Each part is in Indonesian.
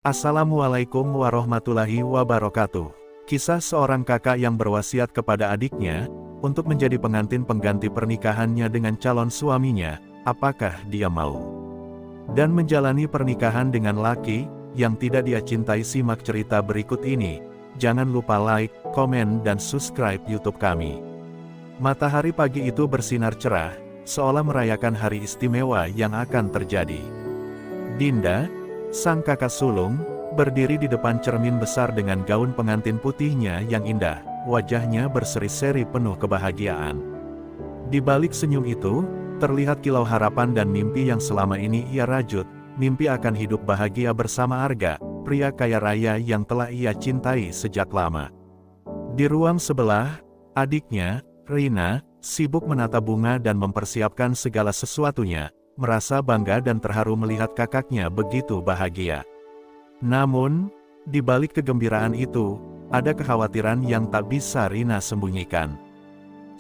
Assalamualaikum warahmatullahi wabarakatuh. Kisah seorang kakak yang berwasiat kepada adiknya untuk menjadi pengantin pengganti pernikahannya dengan calon suaminya, apakah dia mau dan menjalani pernikahan dengan laki yang tidak dia cintai. Simak cerita berikut ini. Jangan lupa like, komen, dan subscribe YouTube kami. Matahari pagi itu bersinar cerah, seolah merayakan hari istimewa yang akan terjadi. Dinda, sang kakak sulung, berdiri di depan cermin besar dengan gaun pengantin putihnya yang indah, wajahnya berseri-seri penuh kebahagiaan. Di balik senyum itu, terlihat kilau harapan dan mimpi yang selama ini ia rajut, mimpi akan hidup bahagia bersama Arga, pria kaya raya yang telah ia cintai sejak lama. Di ruang sebelah, adiknya, Rina, sibuk menata bunga dan mempersiapkan segala sesuatunya, merasa bangga dan terharu melihat kakaknya begitu bahagia. Namun, di balik kegembiraan itu, ada kekhawatiran yang tak bisa Rina sembunyikan.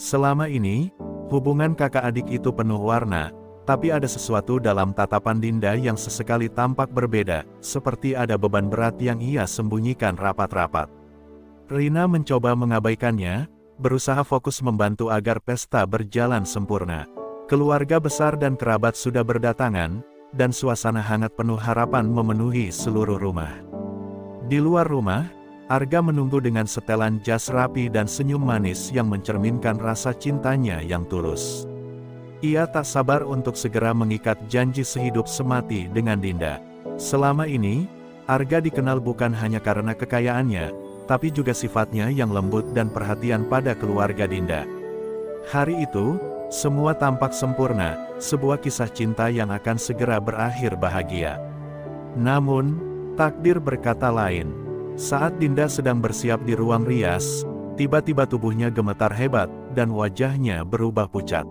Selama ini, hubungan kakak adik itu penuh warna, tapi ada sesuatu dalam tatapan Dinda yang sesekali tampak berbeda, seperti ada beban berat yang ia sembunyikan rapat-rapat. Rina mencoba mengabaikannya, berusaha fokus membantu agar pesta berjalan sempurna. Keluarga besar dan kerabat sudah berdatangan, dan suasana hangat penuh harapan memenuhi seluruh rumah. Di luar rumah, Arga menunggu dengan setelan jas rapi dan senyum manis yang mencerminkan rasa cintanya yang tulus. Ia tak sabar untuk segera mengikat janji sehidup semati dengan Dinda. Selama ini, Arga dikenal bukan hanya karena kekayaannya, tapi juga sifatnya yang lembut dan perhatian pada keluarga Dinda. Hari itu, semua tampak sempurna, sebuah kisah cinta yang akan segera berakhir bahagia. Namun, takdir berkata lain. Saat Dinda sedang bersiap di ruang rias, tiba-tiba tubuhnya gemetar hebat, dan wajahnya berubah pucat.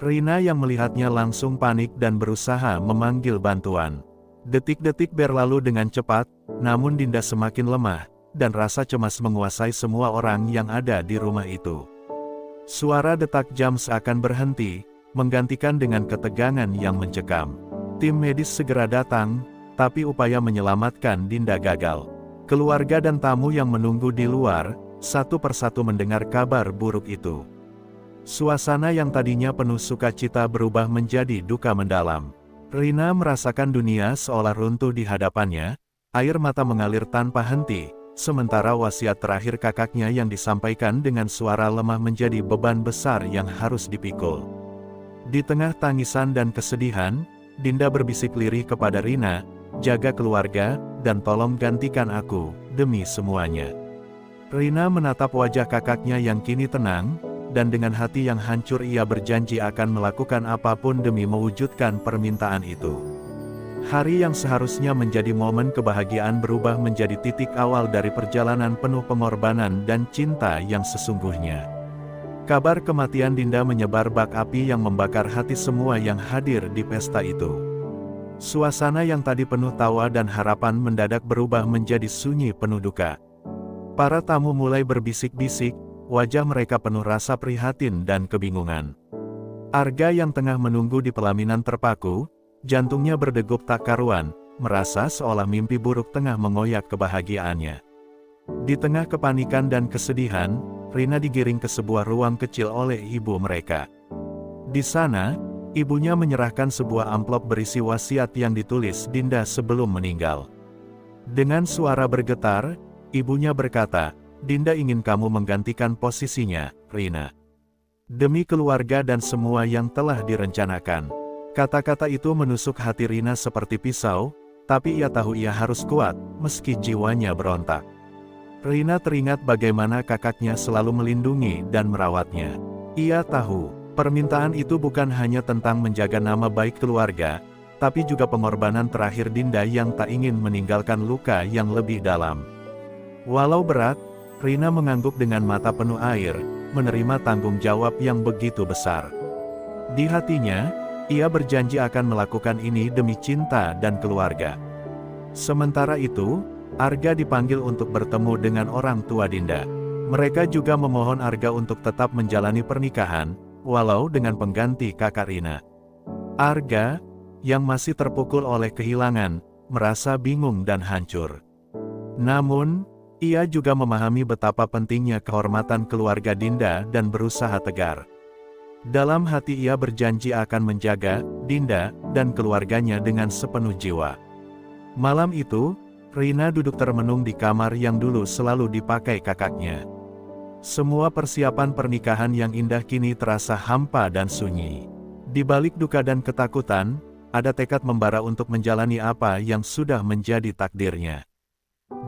Rina yang melihatnya langsung panik dan berusaha memanggil bantuan. Detik-detik berlalu dengan cepat, namun Dinda semakin lemah, dan rasa cemas menguasai semua orang yang ada di rumah itu. Suara detak jam seakan berhenti, menggantikan dengan ketegangan yang mencekam. Tim medis segera datang, tapi upaya menyelamatkan Dinda gagal. Keluarga dan tamu yang menunggu di luar, satu persatu mendengar kabar buruk itu. Suasana yang tadinya penuh sukacita berubah menjadi duka mendalam. Rina merasakan dunia seolah runtuh di hadapannya, air mata mengalir tanpa henti. Sementara wasiat terakhir kakaknya yang disampaikan dengan suara lemah menjadi beban besar yang harus dipikul. Di tengah tangisan dan kesedihan, Dinda berbisik lirih kepada Rina, "Jaga keluarga, dan tolong gantikan aku, demi semuanya." Rina menatap wajah kakaknya yang kini tenang, dan dengan hati yang hancur ia berjanji akan melakukan apapun demi mewujudkan permintaan itu. Hari yang seharusnya menjadi momen kebahagiaan berubah menjadi titik awal dari perjalanan penuh pengorbanan dan cinta yang sesungguhnya. Kabar kematian Dinda menyebar bak api yang membakar hati semua yang hadir di pesta itu. Suasana yang tadi penuh tawa dan harapan mendadak berubah menjadi sunyi penuh duka. Para tamu mulai berbisik-bisik, wajah mereka penuh rasa prihatin dan kebingungan. Arga yang tengah menunggu di pelaminan terpaku, jantungnya berdegup tak karuan, merasa seolah mimpi buruk tengah mengoyak kebahagiaannya. Di tengah kepanikan dan kesedihan, Rina digiring ke sebuah ruang kecil oleh ibu mereka. Di sana, ibunya menyerahkan sebuah amplop berisi wasiat yang ditulis Dinda sebelum meninggal. Dengan suara bergetar, ibunya berkata, "Dinda ingin kamu menggantikan posisinya, Rina. Demi keluarga dan semua yang telah direncanakan." Kata-kata itu menusuk hati Rina seperti pisau, tapi ia tahu ia harus kuat, meski jiwanya berontak. Rina teringat bagaimana kakaknya selalu melindungi dan merawatnya. Ia tahu, permintaan itu bukan hanya tentang menjaga nama baik keluarga, tapi juga pengorbanan terakhir Dinda yang tak ingin meninggalkan luka yang lebih dalam. Walau berat, Rina mengangguk dengan mata penuh air, menerima tanggung jawab yang begitu besar. Di hatinya, ia berjanji akan melakukan ini demi cinta dan keluarga. Sementara itu, Arga dipanggil untuk bertemu dengan orang tua Dinda. Mereka juga memohon Arga untuk tetap menjalani pernikahan, walau dengan pengganti kakak Rina. Arga, yang masih terpukul oleh kehilangan, merasa bingung dan hancur. Namun, ia juga memahami betapa pentingnya kehormatan keluarga Dinda dan berusaha tegar. Dalam hati ia berjanji akan menjaga Dinda dan keluarganya dengan sepenuh jiwa. Malam itu, Rina duduk termenung di kamar yang dulu selalu dipakai kakaknya. Semua persiapan pernikahan yang indah kini terasa hampa dan sunyi. Di balik duka dan ketakutan, ada tekad membara untuk menjalani apa yang sudah menjadi takdirnya.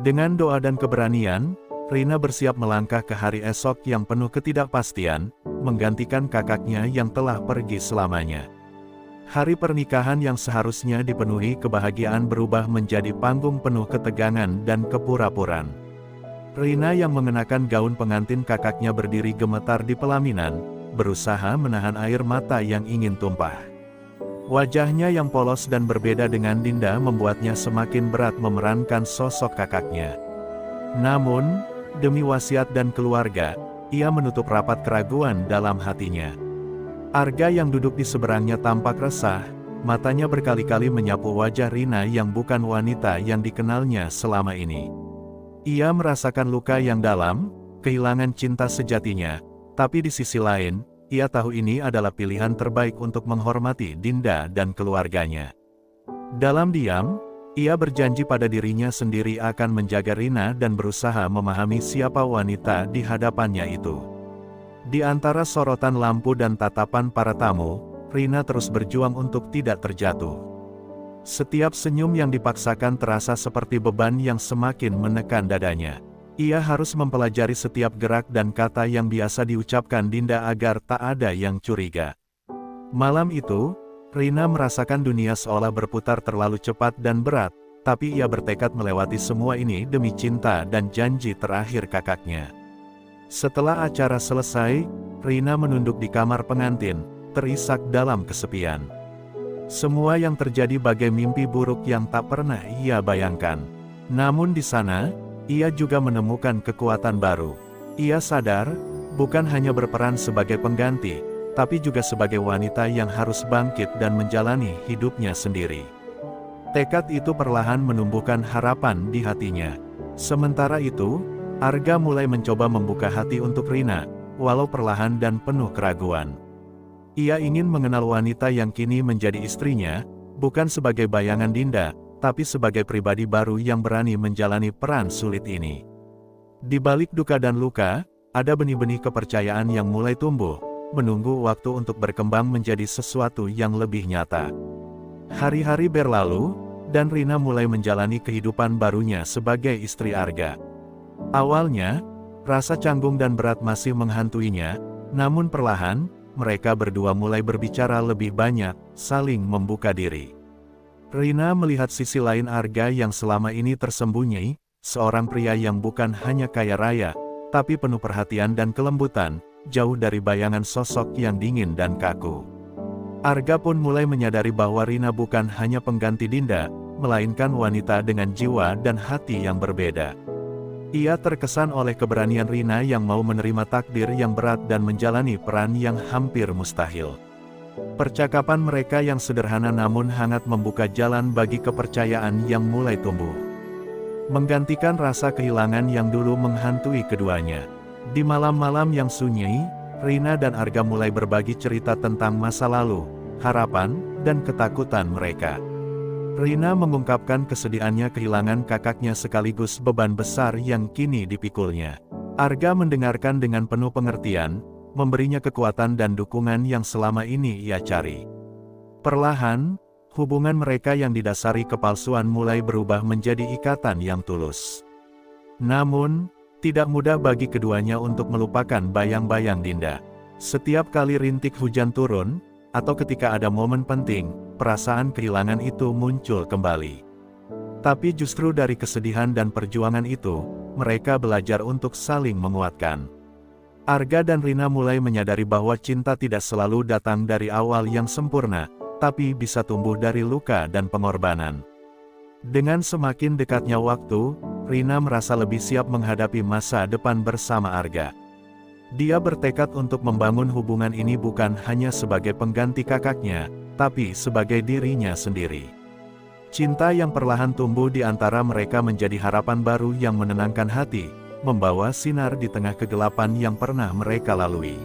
Dengan doa dan keberanian, Rina bersiap melangkah ke hari esok yang penuh ketidakpastian, menggantikan kakaknya yang telah pergi selamanya. Hari pernikahan yang seharusnya dipenuhi kebahagiaan berubah menjadi panggung penuh ketegangan dan kepura-puraan. Rina yang mengenakan gaun pengantin kakaknya berdiri gemetar di pelaminan, berusaha menahan air mata yang ingin tumpah. Wajahnya yang polos dan berbeda dengan Dinda membuatnya semakin berat memerankan sosok kakaknya. Namun, demi wasiat dan keluarga, ia menutup rapat keraguan dalam hatinya. Arga yang duduk di seberangnya tampak resah, matanya berkali-kali menyapu wajah Rina yang bukan wanita yang dikenalnya selama ini. Ia merasakan luka yang dalam, kehilangan cinta sejatinya, tapi di sisi lain, ia tahu ini adalah pilihan terbaik untuk menghormati Dinda dan keluarganya. Dalam diam, ia berjanji pada dirinya sendiri akan menjaga Rina dan berusaha memahami siapa wanita di hadapannya itu. Di antara sorotan lampu dan tatapan para tamu, Rina terus berjuang untuk tidak terjatuh. Setiap senyum yang dipaksakan terasa seperti beban yang semakin menekan dadanya. Ia harus mempelajari setiap gerak dan kata yang biasa diucapkan Dinda agar tak ada yang curiga. Malam itu, Rina merasakan dunia seolah berputar terlalu cepat dan berat, tapi ia bertekad melewati semua ini demi cinta dan janji terakhir kakaknya. Setelah acara selesai, Rina menunduk di kamar pengantin, terisak dalam kesepian. Semua yang terjadi bagai mimpi buruk yang tak pernah ia bayangkan. Namun di sana, ia juga menemukan kekuatan baru. Ia sadar, bukan hanya berperan sebagai pengganti, tapi juga sebagai wanita yang harus bangkit dan menjalani hidupnya sendiri. Tekad itu perlahan menumbuhkan harapan di hatinya. Sementara itu, Arga mulai mencoba membuka hati untuk Rina, walau perlahan dan penuh keraguan. Ia ingin mengenal wanita yang kini menjadi istrinya, bukan sebagai bayangan Dinda, tapi sebagai pribadi baru yang berani menjalani peran sulit ini. Di balik duka dan luka, ada benih-benih kepercayaan yang mulai tumbuh, menunggu waktu untuk berkembang menjadi sesuatu yang lebih nyata. Hari-hari berlalu, dan Rina mulai menjalani kehidupan barunya sebagai istri Arga. Awalnya, rasa canggung dan berat masih menghantuinya, namun perlahan, mereka berdua mulai berbicara lebih banyak, saling membuka diri. Rina melihat sisi lain Arga yang selama ini tersembunyi, seorang pria yang bukan hanya kaya raya, tapi penuh perhatian dan kelembutan, jauh dari bayangan sosok yang dingin dan kaku. Arga pun mulai menyadari bahwa Rina bukan hanya pengganti Dinda, melainkan wanita dengan jiwa dan hati yang berbeda. Ia terkesan oleh keberanian Rina yang mau menerima takdir yang berat dan menjalani peran yang hampir mustahil. Percakapan mereka yang sederhana namun hangat membuka jalan bagi kepercayaan yang mulai tumbuh. Menggantikan rasa kehilangan yang dulu menghantui keduanya. Di malam-malam yang sunyi, Rina dan Arga mulai berbagi cerita tentang masa lalu, harapan, dan ketakutan mereka. Rina mengungkapkan kesedihannya kehilangan kakaknya sekaligus beban besar yang kini dipikulnya. Arga mendengarkan dengan penuh pengertian, memberinya kekuatan dan dukungan yang selama ini ia cari. Perlahan, hubungan mereka yang didasari kepalsuan mulai berubah menjadi ikatan yang tulus. Namun, tidak mudah bagi keduanya untuk melupakan bayang-bayang Dinda. Setiap kali rintik hujan turun, atau ketika ada momen penting, perasaan kehilangan itu muncul kembali. Tapi justru dari kesedihan dan perjuangan itu, mereka belajar untuk saling menguatkan. Arga dan Rina mulai menyadari bahwa cinta tidak selalu datang dari awal yang sempurna, tapi bisa tumbuh dari luka dan pengorbanan. Dengan semakin dekatnya waktu, Rina merasa lebih siap menghadapi masa depan bersama Arga. Dia bertekad untuk membangun hubungan ini bukan hanya sebagai pengganti kakaknya, tapi sebagai dirinya sendiri. Cinta yang perlahan tumbuh di antara mereka menjadi harapan baru yang menenangkan hati, membawa sinar di tengah kegelapan yang pernah mereka lalui.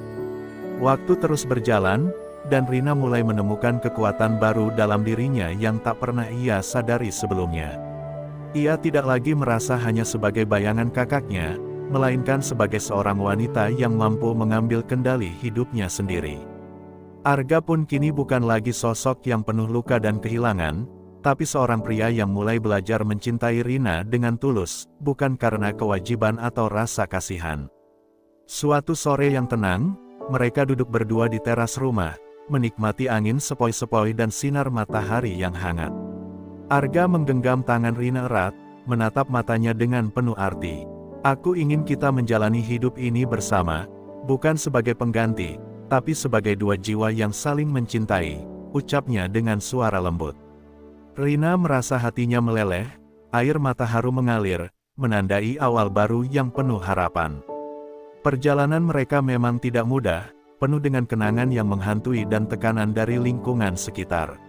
Waktu terus berjalan, dan Rina mulai menemukan kekuatan baru dalam dirinya yang tak pernah ia sadari sebelumnya. Ia tidak lagi merasa hanya sebagai bayangan kakaknya, melainkan sebagai seorang wanita yang mampu mengambil kendali hidupnya sendiri. Arga pun kini bukan lagi sosok yang penuh luka dan kehilangan, tapi seorang pria yang mulai belajar mencintai Rina dengan tulus, bukan karena kewajiban atau rasa kasihan. Suatu sore yang tenang, mereka duduk berdua di teras rumah, menikmati angin sepoi-sepoi dan sinar matahari yang hangat. Arga menggenggam tangan Rina erat, menatap matanya dengan penuh arti. Aku ingin kita menjalani hidup ini bersama, bukan sebagai pengganti, tapi sebagai dua jiwa yang saling mencintai, ucapnya dengan suara lembut. Rina merasa hatinya meleleh, air mata haru mengalir, menandai awal baru yang penuh harapan. Perjalanan mereka memang tidak mudah, penuh dengan kenangan yang menghantui dan tekanan dari lingkungan sekitar.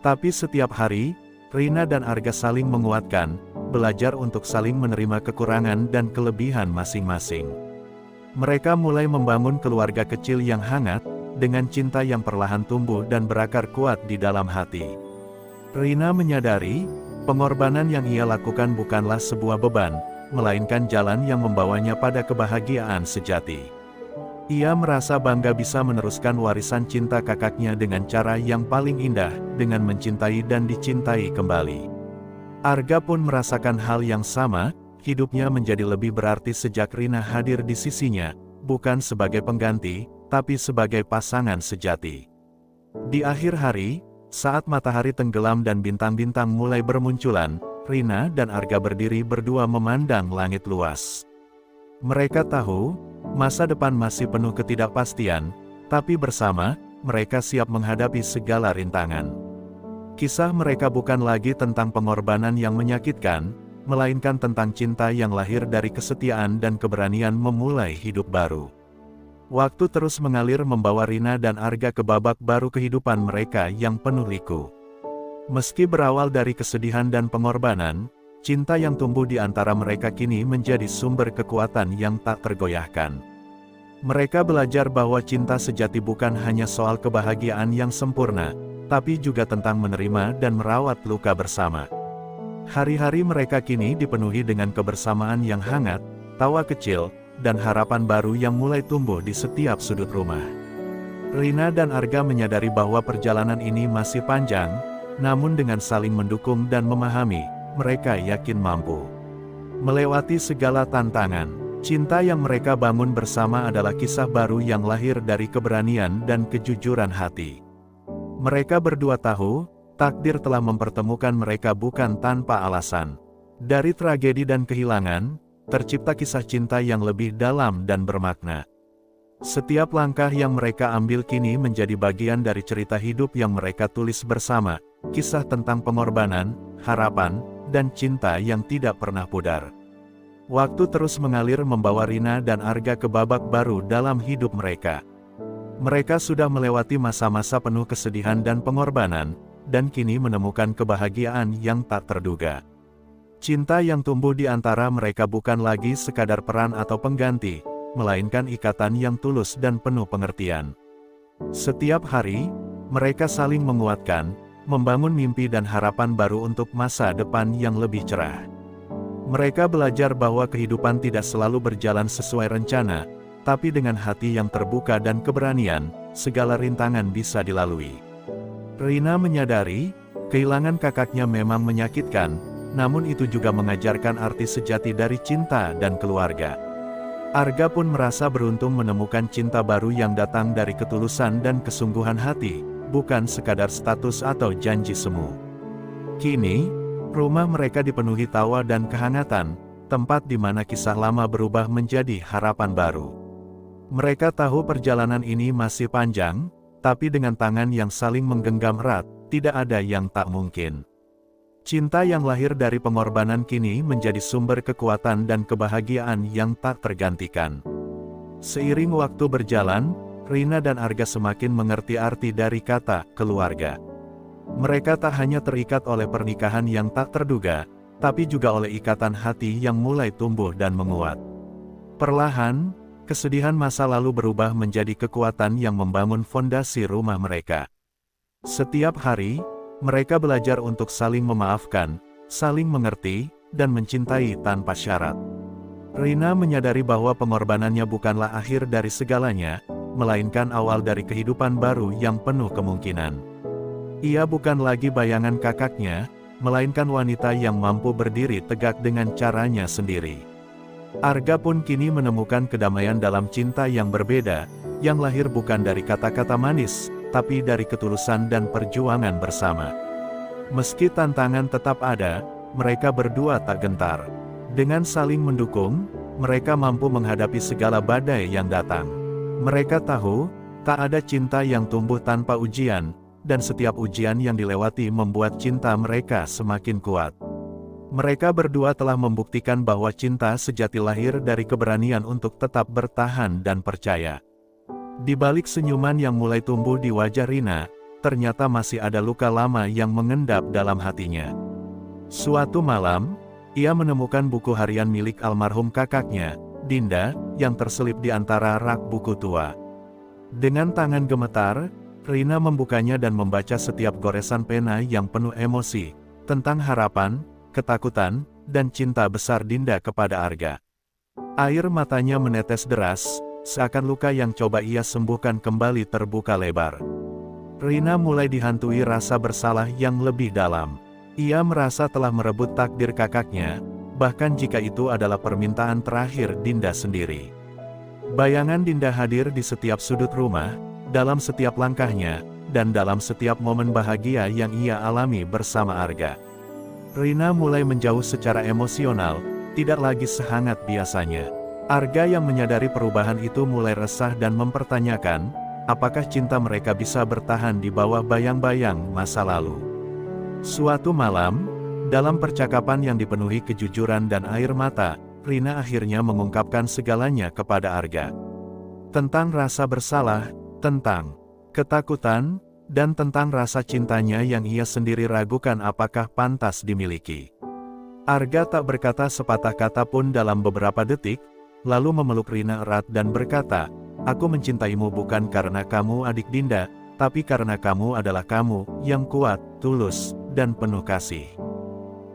Tapi setiap hari, Rina dan Arga saling menguatkan, belajar untuk saling menerima kekurangan dan kelebihan masing-masing. Mereka mulai membangun keluarga kecil yang hangat, dengan cinta yang perlahan tumbuh dan berakar kuat di dalam hati. Rina menyadari, pengorbanan yang ia lakukan bukanlah sebuah beban, melainkan jalan yang membawanya pada kebahagiaan sejati. Ia merasa bangga bisa meneruskan warisan cinta kakaknya dengan cara yang paling indah, dengan mencintai dan dicintai kembali. Arga pun merasakan hal yang sama, hidupnya menjadi lebih berarti sejak Rina hadir di sisinya, bukan sebagai pengganti, tapi sebagai pasangan sejati. Di akhir hari, saat matahari tenggelam dan bintang-bintang mulai bermunculan, Rina dan Arga berdiri berdua memandang langit luas. Mereka tahu, masa depan masih penuh ketidakpastian, tapi bersama, mereka siap menghadapi segala rintangan. Kisah mereka bukan lagi tentang pengorbanan yang menyakitkan, melainkan tentang cinta yang lahir dari kesetiaan dan keberanian memulai hidup baru. Waktu terus mengalir membawa Rina dan Arga ke babak baru kehidupan mereka yang penuh liku. Meski berawal dari kesedihan dan pengorbanan, cinta yang tumbuh di antara mereka kini menjadi sumber kekuatan yang tak tergoyahkan. Mereka belajar bahwa cinta sejati bukan hanya soal kebahagiaan yang sempurna, tapi juga tentang menerima dan merawat luka bersama. Hari-hari mereka kini dipenuhi dengan kebersamaan yang hangat, tawa kecil, dan harapan baru yang mulai tumbuh di setiap sudut rumah. Rina dan Arga menyadari bahwa perjalanan ini masih panjang, namun dengan saling mendukung dan memahami, mereka yakin mampu melewati segala tantangan. Cinta yang mereka bangun bersama adalah kisah baru yang lahir dari keberanian dan kejujuran hati. Mereka berdua tahu, takdir telah mempertemukan mereka bukan tanpa alasan. Dari tragedi dan kehilangan, tercipta kisah cinta yang lebih dalam dan bermakna. Setiap langkah yang mereka ambil kini menjadi bagian dari cerita hidup yang mereka tulis bersama, kisah tentang pengorbanan, harapan, dan cinta yang tidak pernah pudar. Waktu terus mengalir membawa Rina dan Arga ke babak baru dalam hidup mereka. Mereka sudah melewati masa-masa penuh kesedihan dan pengorbanan, dan kini menemukan kebahagiaan yang tak terduga. Cinta yang tumbuh di antara mereka bukan lagi sekadar peran atau pengganti, melainkan ikatan yang tulus dan penuh pengertian. Setiap hari, mereka saling menguatkan, membangun mimpi dan harapan baru untuk masa depan yang lebih cerah. Mereka belajar bahwa kehidupan tidak selalu berjalan sesuai rencana, tapi dengan hati yang terbuka dan keberanian, segala rintangan bisa dilalui. Rina menyadari, kehilangan kakaknya memang menyakitkan, namun itu juga mengajarkan arti sejati dari cinta dan keluarga. Arga pun merasa beruntung menemukan cinta baru yang datang dari ketulusan dan kesungguhan hati, bukan sekadar status atau janji semu. Kini, rumah mereka dipenuhi tawa dan kehangatan, tempat di mana kisah lama berubah menjadi harapan baru. Mereka tahu perjalanan ini masih panjang, tapi dengan tangan yang saling menggenggam erat, tidak ada yang tak mungkin. Cinta yang lahir dari pengorbanan kini menjadi sumber kekuatan dan kebahagiaan yang tak tergantikan. Seiring waktu berjalan, Rina dan Arga semakin mengerti arti dari kata keluarga. Mereka tak hanya terikat oleh pernikahan yang tak terduga, tapi juga oleh ikatan hati yang mulai tumbuh dan menguat. Perlahan, kesedihan masa lalu berubah menjadi kekuatan yang membangun fondasi rumah mereka. Setiap hari, mereka belajar untuk saling memaafkan, saling mengerti, dan mencintai tanpa syarat. Rina menyadari bahwa pengorbanannya bukanlah akhir dari segalanya, melainkan awal dari kehidupan baru yang penuh kemungkinan. Ia bukan lagi bayangan kakaknya, melainkan wanita yang mampu berdiri tegak dengan caranya sendiri. Arga pun kini menemukan kedamaian dalam cinta yang berbeda, yang lahir bukan dari kata-kata manis, tapi dari ketulusan dan perjuangan bersama. Meski tantangan tetap ada, mereka berdua tak gentar. Dengan saling mendukung, mereka mampu menghadapi segala badai yang datang. Mereka tahu, tak ada cinta yang tumbuh tanpa ujian, dan setiap ujian yang dilewati membuat cinta mereka semakin kuat. Mereka berdua telah membuktikan bahwa cinta sejati lahir dari keberanian untuk tetap bertahan dan percaya. Di balik senyuman yang mulai tumbuh di wajah Rina, ternyata masih ada luka lama yang mengendap dalam hatinya. Suatu malam, ia menemukan buku harian milik almarhum kakaknya, Dinda, yang terselip di antara rak buku tua. Dengan tangan gemetar, Rina membukanya dan membaca setiap goresan pena yang penuh emosi, tentang harapan, ketakutan, dan cinta besar Dinda kepada Arga. Air matanya menetes deras, seakan luka yang coba ia sembuhkan kembali terbuka lebar. Rina mulai dihantui rasa bersalah yang lebih dalam. Ia merasa telah merebut takdir kakaknya, bahkan jika itu adalah permintaan terakhir Dinda sendiri. Bayangan Dinda hadir di setiap sudut rumah, dalam setiap langkahnya, dan dalam setiap momen bahagia yang ia alami bersama Arga. Rina mulai menjauh secara emosional, tidak lagi sehangat biasanya. Arga yang menyadari perubahan itu mulai resah dan mempertanyakan, apakah cinta mereka bisa bertahan di bawah bayang-bayang masa lalu. Suatu malam, dalam percakapan yang dipenuhi kejujuran dan air mata, Rina akhirnya mengungkapkan segalanya kepada Arga. Tentang rasa bersalah, tentang ketakutan, dan tentang rasa cintanya yang ia sendiri ragukan apakah pantas dimiliki. Arga tak berkata sepatah kata pun dalam beberapa detik, lalu memeluk Rina erat dan berkata, "Aku mencintaimu bukan karena kamu adik Dinda, tapi karena kamu adalah kamu, yang kuat, tulus, dan penuh kasih."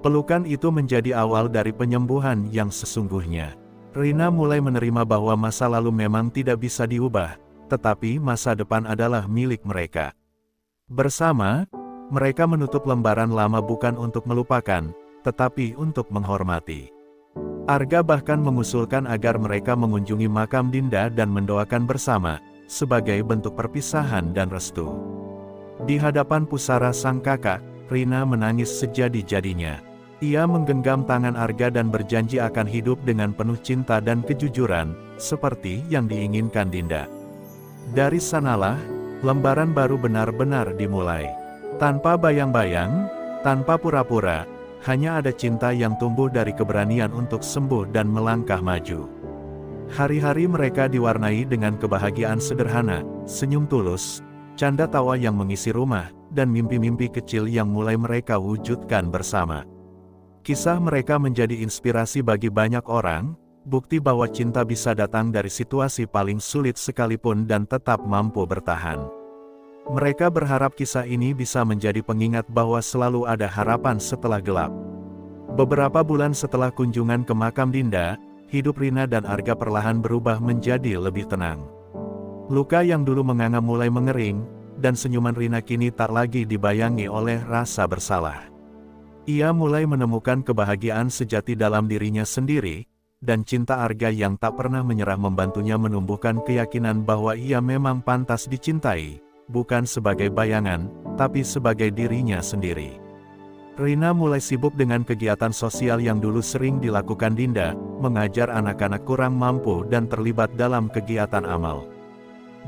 Pelukan itu menjadi awal dari penyembuhan yang sesungguhnya. Rina mulai menerima bahwa masa lalu memang tidak bisa diubah, tetapi masa depan adalah milik mereka. Bersama, mereka menutup lembaran lama bukan untuk melupakan, tetapi untuk menghormati. Arga bahkan mengusulkan agar mereka mengunjungi makam Dinda dan mendoakan bersama, sebagai bentuk perpisahan dan restu. Di hadapan pusara sang kakak, Rina menangis sejadi-jadinya. Ia menggenggam tangan Arga dan berjanji akan hidup dengan penuh cinta dan kejujuran, seperti yang diinginkan Dinda. Dari sanalah, lembaran baru benar-benar dimulai. Tanpa bayang-bayang, tanpa pura-pura, hanya ada cinta yang tumbuh dari keberanian untuk sembuh dan melangkah maju. Hari-hari mereka diwarnai dengan kebahagiaan sederhana, senyum tulus, canda tawa yang mengisi rumah, dan mimpi-mimpi kecil yang mulai mereka wujudkan bersama. Kisah mereka menjadi inspirasi bagi banyak orang, bukti bahwa cinta bisa datang dari situasi paling sulit sekalipun dan tetap mampu bertahan. Mereka berharap kisah ini bisa menjadi pengingat bahwa selalu ada harapan setelah gelap. Beberapa bulan setelah kunjungan ke makam Dinda, hidup Rina dan Arga perlahan berubah menjadi lebih tenang. Luka yang dulu menganga mulai mengering, dan senyuman Rina kini tak lagi dibayangi oleh rasa bersalah. Ia mulai menemukan kebahagiaan sejati dalam dirinya sendiri, dan cinta Arga yang tak pernah menyerah membantunya menumbuhkan keyakinan bahwa ia memang pantas dicintai, bukan sebagai bayangan, tapi sebagai dirinya sendiri. Rina mulai sibuk dengan kegiatan sosial yang dulu sering dilakukan Dinda, mengajar anak-anak kurang mampu dan terlibat dalam kegiatan amal.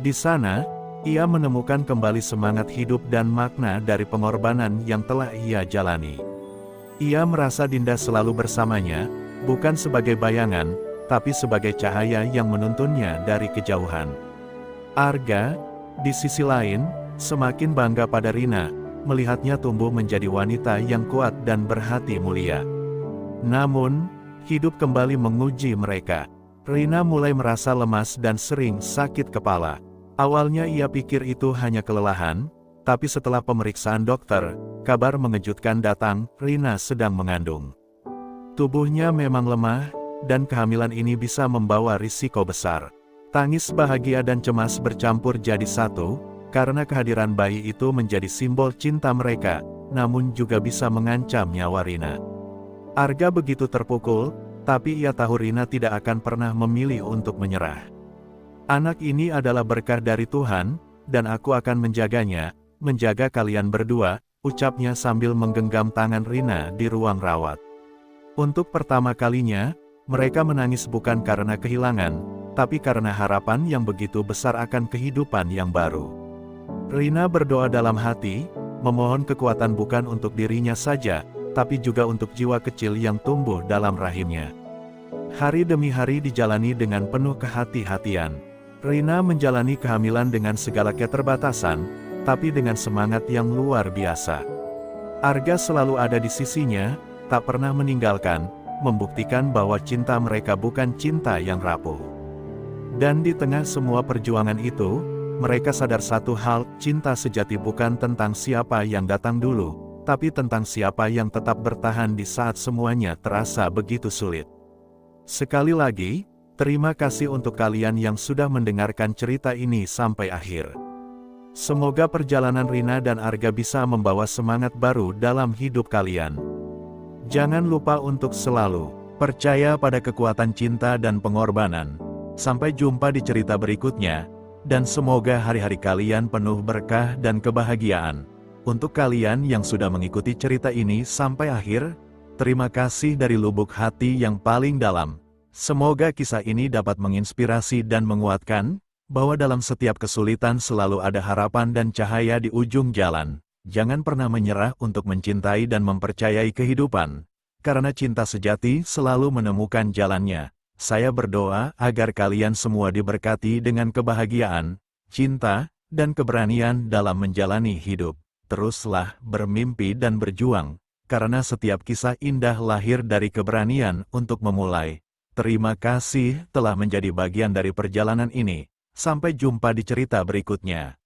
Di sana, ia menemukan kembali semangat hidup dan makna dari pengorbanan yang telah ia jalani. Ia merasa Dinda selalu bersamanya, bukan sebagai bayangan, tapi sebagai cahaya yang menuntunnya dari kejauhan. Arga, di sisi lain, semakin bangga pada Rina, melihatnya tumbuh menjadi wanita yang kuat dan berhati mulia. Namun, hidup kembali menguji mereka. Rina mulai merasa lemas dan sering sakit kepala. Awalnya ia pikir itu hanya kelelahan, tapi setelah pemeriksaan dokter, kabar mengejutkan datang, Rina sedang mengandung. Tubuhnya memang lemah, dan kehamilan ini bisa membawa risiko besar. Tangis bahagia dan cemas bercampur jadi satu, karena kehadiran bayi itu menjadi simbol cinta mereka, namun juga bisa mengancam nyawa Rina. Arga begitu terpukul, tapi ia tahu Rina tidak akan pernah memilih untuk menyerah. Anak ini adalah berkah dari Tuhan, dan aku akan menjaganya, menjaga kalian berdua, ucapnya sambil menggenggam tangan Rina di ruang rawat. Untuk pertama kalinya, mereka menangis bukan karena kehilangan, tapi karena harapan yang begitu besar akan kehidupan yang baru. Rina berdoa dalam hati, memohon kekuatan bukan untuk dirinya saja, tapi juga untuk jiwa kecil yang tumbuh dalam rahimnya. Hari demi hari dijalani dengan penuh kehati-hatian. Rina menjalani kehamilan dengan segala keterbatasan, tapi dengan semangat yang luar biasa. Arga selalu ada di sisinya, tak pernah meninggalkan, membuktikan bahwa cinta mereka bukan cinta yang rapuh. Dan di tengah semua perjuangan itu, mereka sadar satu hal, cinta sejati bukan tentang siapa yang datang dulu, tapi tentang siapa yang tetap bertahan di saat semuanya terasa begitu sulit. Sekali lagi, terima kasih untuk kalian yang sudah mendengarkan cerita ini sampai akhir. Semoga perjalanan Rina dan Arga bisa membawa semangat baru dalam hidup kalian. Jangan lupa untuk selalu percaya pada kekuatan cinta dan pengorbanan. Sampai jumpa di cerita berikutnya, dan semoga hari-hari kalian penuh berkah dan kebahagiaan. Untuk kalian yang sudah mengikuti cerita ini sampai akhir, terima kasih dari lubuk hati yang paling dalam. Semoga kisah ini dapat menginspirasi dan menguatkan, bahwa dalam setiap kesulitan selalu ada harapan dan cahaya di ujung jalan. Jangan pernah menyerah untuk mencintai dan mempercayai kehidupan, karena cinta sejati selalu menemukan jalannya. Saya berdoa agar kalian semua diberkati dengan kebahagiaan, cinta, dan keberanian dalam menjalani hidup. Teruslah bermimpi dan berjuang, karena setiap kisah indah lahir dari keberanian untuk memulai. Terima kasih telah menjadi bagian dari perjalanan ini. Sampai jumpa di cerita berikutnya.